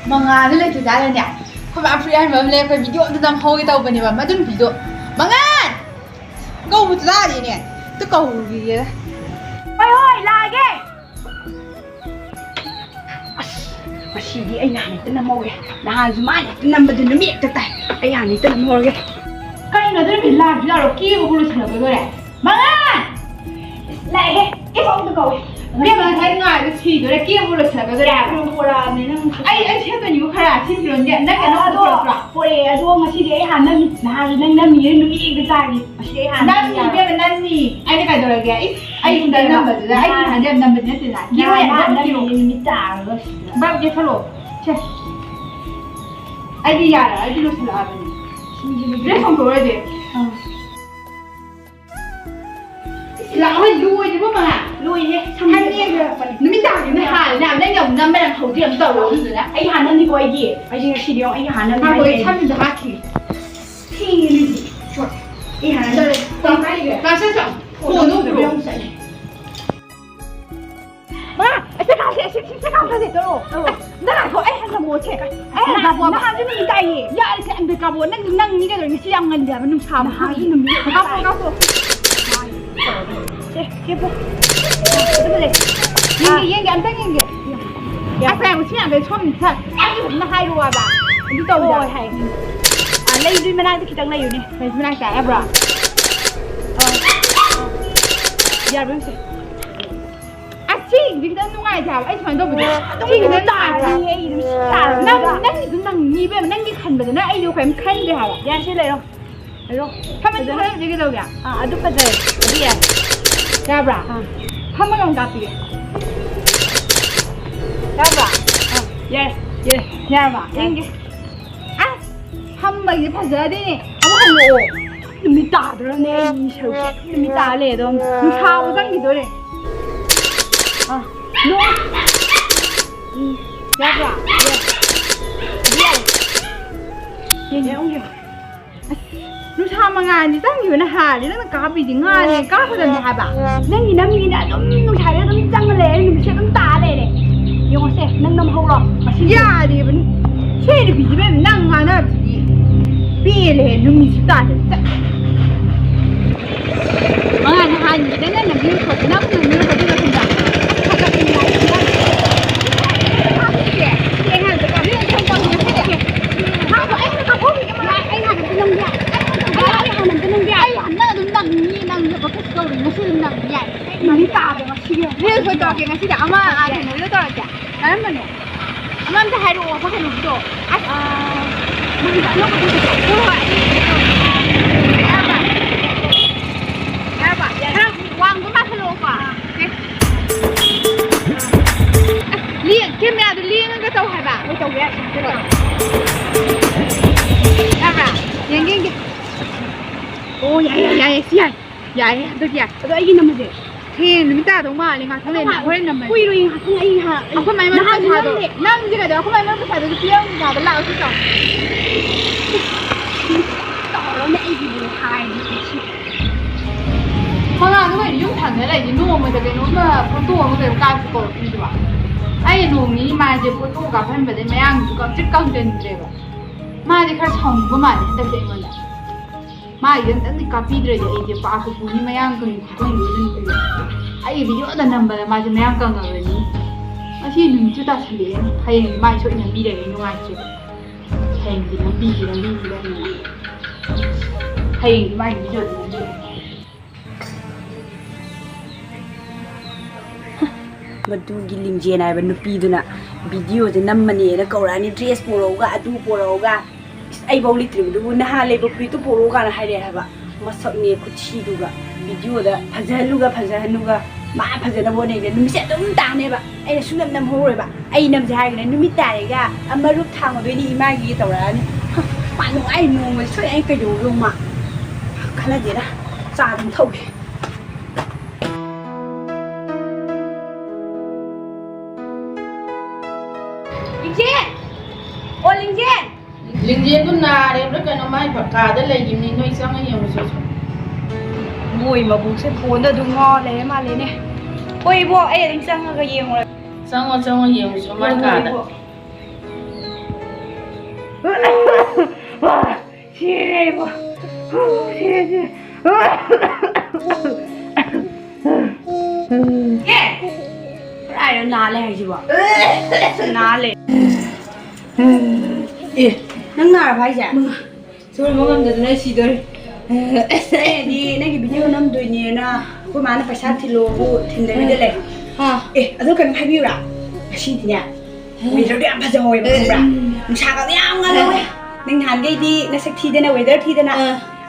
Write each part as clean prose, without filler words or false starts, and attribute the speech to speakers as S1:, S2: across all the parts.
S1: Manga nó lên từ giá lên nhỉ? Không phải free ăn mà lên phải video tôi đang hôi tao bên này mà đừng video. Manga, câu một giá gì nè? Tôi câu gì vậy?
S2: Ôi ôi lại ghê. Mà xì đi anh này tên là mồi ghê. Là dù mai tên nằm bên nó miệng tay. Anh này tên là mồi ghê. Cái này nó bị làm gì đâu kia mà không được rồi này. Manga, lại ghê. Cái bóng tôi cầu.
S1: Nên mà thấy ngoài cái chỉ rồi kia vô lực là cái đẹp
S2: không là nên nó
S1: anh thấy cái nhiều khai chỉ rồi nhận đấy cái nó được rồi
S2: rồi rồi mà chỉ để hàng năm năm gì nó bị cái tài gì mà chỉ để hàng
S1: năm gì biết là năm gì anh cái rồi cái anh không đến năm bật ra anh hàng đêm năm bật nhất thì là
S2: kia là năm gì mình trả rồi
S1: bao nhiêu thằng chết anh đi ra rồi anh đi lúc nào vậy đấy không đổi gì là hơi lui chứ mà
S2: lui đi
S1: anh nghe kìa nó mới đào cái hàn làm đấy nhầm năm bên hậu điểm tàu rồi đấy
S2: anh hàn năm đi coi gì anh chỉ đi anh hàn năm
S1: đi coi tham gia hát
S2: thì gì chuột anh hàn năm
S1: còn cái gì cả sẽ chọn của nó được không vậy
S2: mà sẽ làm cái gì đâu nó là thôi anh là mua chè anh là mua nó hàng cái gì tay gì dạ thì anh phải cả mua năng như cái rồi cái siang ngân để mà nung cháo mà hàng cái nung cao kia bố 얘기 안 당긴 게 아까 무슨 내 처음 차 아니 무슨 하이로 와봐 đi tàu rồi hay lấy đi bên này thì đang lấy nè bên này trả em rồi giờ bây giờ chị vì cái nó ngoài chào anh toàn đâu bị chị nó tải rồi năng thì cũng năng như vậy mà năng cái khẩn bây giờ nó ai đâu phải khẩn đi hả dạ sẽ lấy đâu lấy đâu他们这个đâu呀đúng rồi đi à ra bra 한 번만 가삐 야봐 예 야봐 이게 한 번에 파져야 되네 아무 놈이 따들어네 이 셔 놈이 따래도 사고 당기더래 너 야봐 예 옹겨 lúc sao mà ngài thì tăng nhiều là hà thì nó cá bị tiếng ngài này cá phải làm gì hả bà nên gì năm gì đã đúng lúc thấy nó đúng trăng lên mình sẽ đúng tà đây này nhưng mà sẽ nâng năm hậu rồi mà xin ya thì vẫn chơi được gì bên nâng mà nó gì bia lên nó mình sẽ tà được mà ngài thì hà gì đấy là làm như thật nâng là như thật là không giả thật là tình này thì anh hàng tất cả những trong con người sẽ kìa hàng của anh nó không có gì mà anh hàng cái nông dạ ai hắn nó đúng nặng như nặng như có cái câu này nó sẽ nặng nhảy mà đi tà được mà xí à thế thôi cho cái này xí đã mà à thì nói đó là chả đấy mà nè mà anh thấy đồ có cái đồ đồ mình đã nó có cái đồ vậy ya bà ya quăng cái mắt hello quả liên cái mẹ thì liên cái tàu hải bà cái tàu kia cái rồi ya bà nhìn cái 오, 야야, 씨야, 야야, 너기야. 너 이게 넘어지. 그 누미다 동마, 내가 통에 나오는 넘어. 꾸이로잉 같은 아이 하. 아까 말만 사도. 남지가 내가 말만 사도 비용 사도 나올 수 있어. 너네 이게 뭐 하이. 하나 그거 이용 단내라 이제 누우면 되게 누우면 보통 되고 까지 거 이제 봐. 아이 누우니 마 이제 보통 가 팬베데 매양 누가 직강 되는데 봐. 마 이제 갈 정부 많이 했다 되는 mà yên tĩnh thì copy rồi vậy thì ba cái phụ nữ mấy anh cần con người lên từ ai bị nhớ là nằm mà mấy anh cần rồi nhỉ mà khi mình chưa ta xử lý hay mai chuyện nhà bi để ngoài chứ hay thì nó bi thì đây hay mai ví dụ Madugi lingjen ay ba nupi do na video de nammani na kaurani dress poroga adu poroga ai bau litri du na ha le bukri tu poroga na hai re ha ba masak ne ku chi du ga video da phajanuga ma phajana bo ne numi se dum ta ne ba ai su nam ho re ba ai nam ja ga numi ta re ga amarup thang do ni ma gi tawra ni pa no ai no ma soi ai ka du ru ma khala de da sa dum thau
S1: lingjen tu na re bro kan mai phaka da lai gim ni noi sang ai yam so
S2: mùi mà bún sẽ cuốn được đúng ngon đấy mà lấy này ôi bộ ấy đánh sang cái gì rồi
S1: sang yam so mai ka da
S2: Sire po. Sire. Yeah. Ay, nale hay ba? Nale. Eh, nang nara phai ja.
S1: Sura mangam da na si dor.
S2: Di nang video nam doi ni na. Ko mana paisa thilo ko thindai de le.
S1: Ha.
S2: Eh, ado kan hai biu ra. Asi ti nya. Mi ro de am pha joi ba bra. Nung sa ga yang ga lo. Nang han gai di na sak thi de na weather thi de na.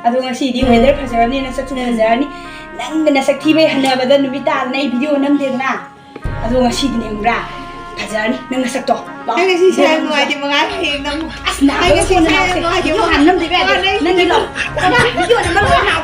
S2: Ado ngasi di weather pha joi ni na sak chu pha joi ni. Nang na sak thi bai hana ba da nu bi ta na video nam de na. Ado ngasi di ne bra. Pha joi ni nang sak to.
S1: Ai cái gì sai ngoài thì mà ngán thì nằm
S2: Asna cái gì sai ngoài thì mà ngán năm thì về. Nang ni lo. Video ni ma lo na.